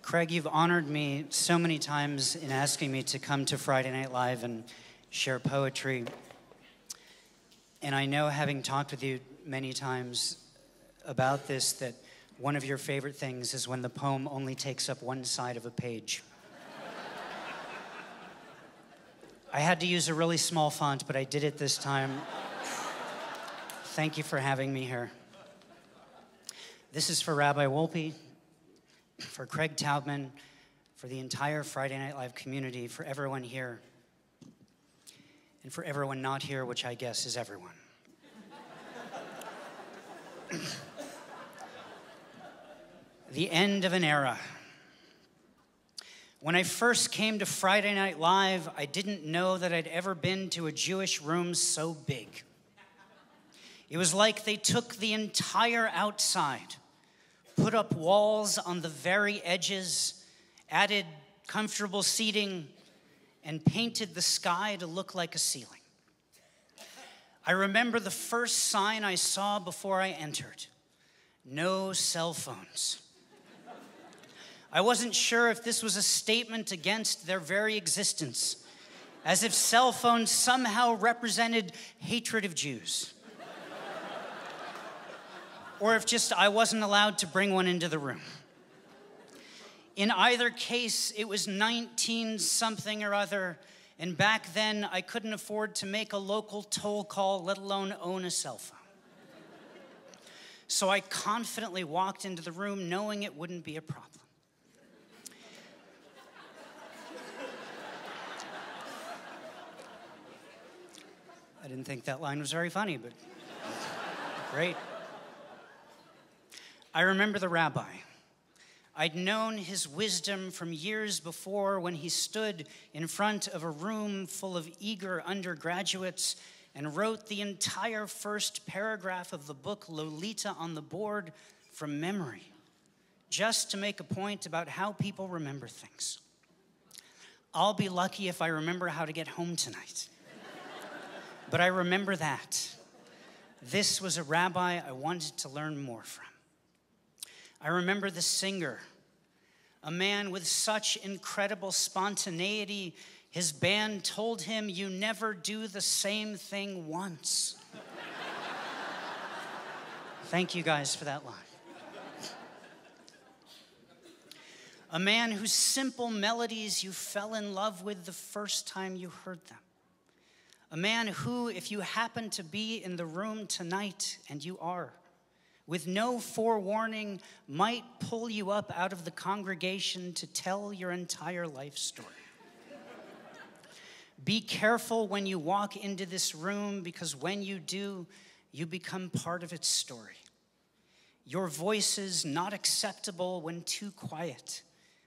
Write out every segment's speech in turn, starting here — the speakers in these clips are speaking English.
Craig, you've honored me so many times in asking me to come to Friday Night Live and share poetry. And I know, having talked with you many times about this, that one of your favorite things is when the poem only takes up one side of a page. I had to use a really small font, but I did it this time. Thank you for having me here. This is for Rabbi Wolpe, for Craig Taubman, for the entire Friday Night Live community, for everyone here, and for everyone not here, which I guess is everyone. The end of an era. When I first came to Friday Night Live, I didn't know that I'd ever been to a Jewish room so big. It was like they took the entire outside, put up walls on the very edges, added comfortable seating, and painted the sky to look like a ceiling. I remember the first sign I saw before I entered: no cell phones. I wasn't sure if this was a statement against their very existence, as if cell phones somehow represented hatred of Jews. Or if just I wasn't allowed to bring one into the room. In either case, it was 19-something or other, and back then I couldn't afford to make a local toll call, let alone own a cell phone. So I confidently walked into the room knowing it wouldn't be a problem. I didn't think that line was very funny, but great. I remember the rabbi. I'd known his wisdom from years before when he stood in front of a room full of eager undergraduates and wrote the entire first paragraph of the book Lolita on the board from memory, just to make a point about how people remember things. I'll be lucky if I remember how to get home tonight. But I remember that. This was a rabbi I wanted to learn more from. I remember the singer, a man with such incredible spontaneity, his band told him, "You never do the same thing once." Thank you guys for that line. A man whose simple melodies you fell in love with the first time you heard them. A man who, if you happen to be in the room tonight, and you are, with no forewarning, might pull you up out of the congregation to tell your entire life story. Be careful when you walk into this room, because when you do, you become part of its story. Your voices, not acceptable when too quiet,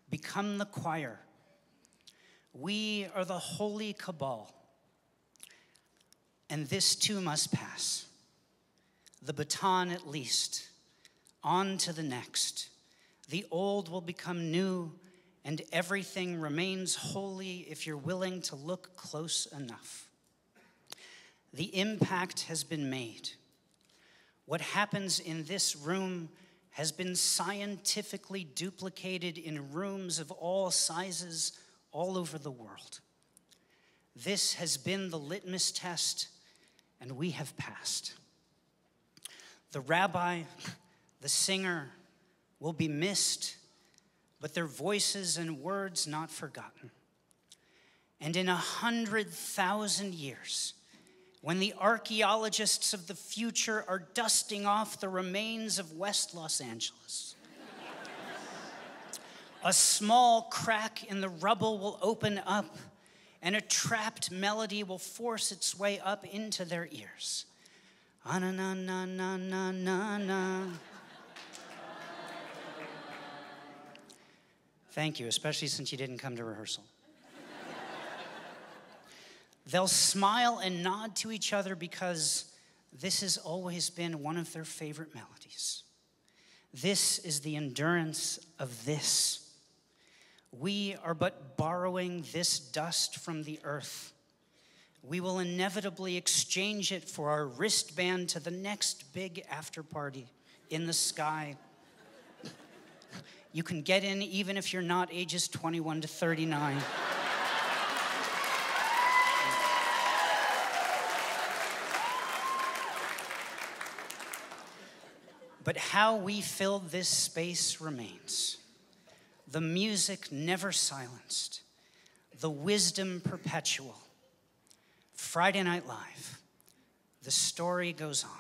become the choir. We are the holy cabal, and this too must pass. The baton at least, on to the next. The old will become new, and everything remains holy if you're willing to look close enough. The impact has been made. What happens in this room has been scientifically duplicated in rooms of all sizes all over the world. This has been the litmus test, and we have passed. The rabbi, the singer, will be missed, but their voices and words not forgotten. And in 100,000 years, when the archaeologists of the future are dusting off the remains of West Los Angeles, a small crack in the rubble will open up, and a trapped melody will force its way up into their ears. Ah-na-na-na-na-na-na. Thank you, especially since you didn't come to rehearsal. They'll smile and nod to each other because this has always been one of their favorite melodies. This is the endurance of this. We are but borrowing this dust from the earth. We will inevitably exchange it for our wristband to the next big after party in the sky. You can get in even if you're not ages 21 to 39. But how we filled this space remains. The music never silenced. The wisdom perpetual. Friday Night Live. The story goes on.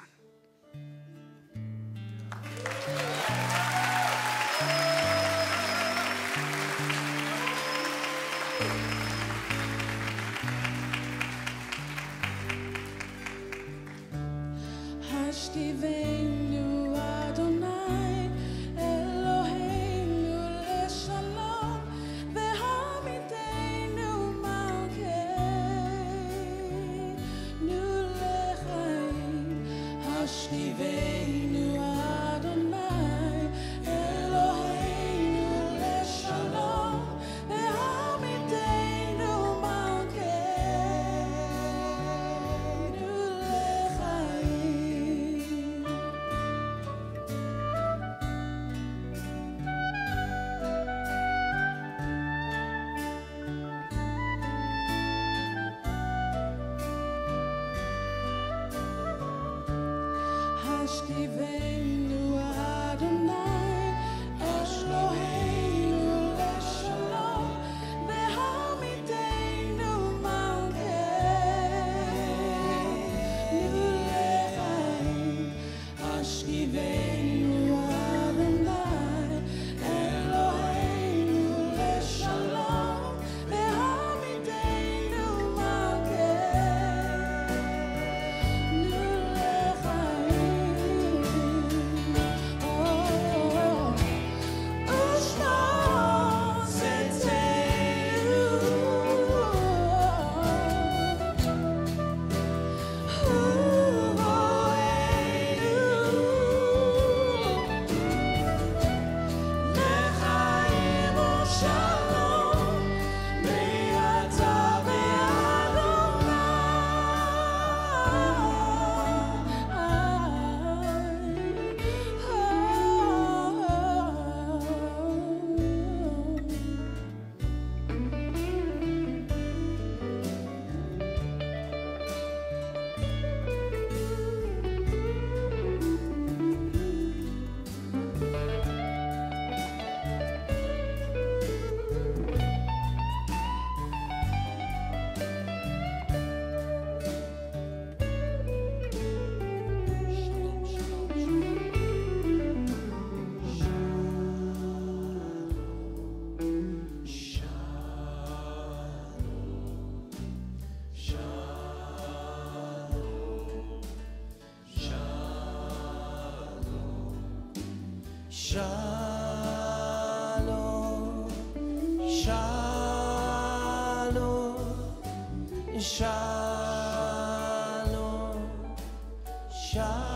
Hashtivenu Adonai Eloheinu leshalom ve'hamitenu malkeinu lechaim. Hashtivenu Adonai Eloheinu leshalom ve'hamitenu malkeinu lechaim. Hashtivenu Adonai Eloheinu leshalom ve'hamitenu malkeinu lechaim. Hashtivenu Adonai Eloheinu leshalom ve'hamitenu malkeinu Shalom, shalom, shalom, shalom.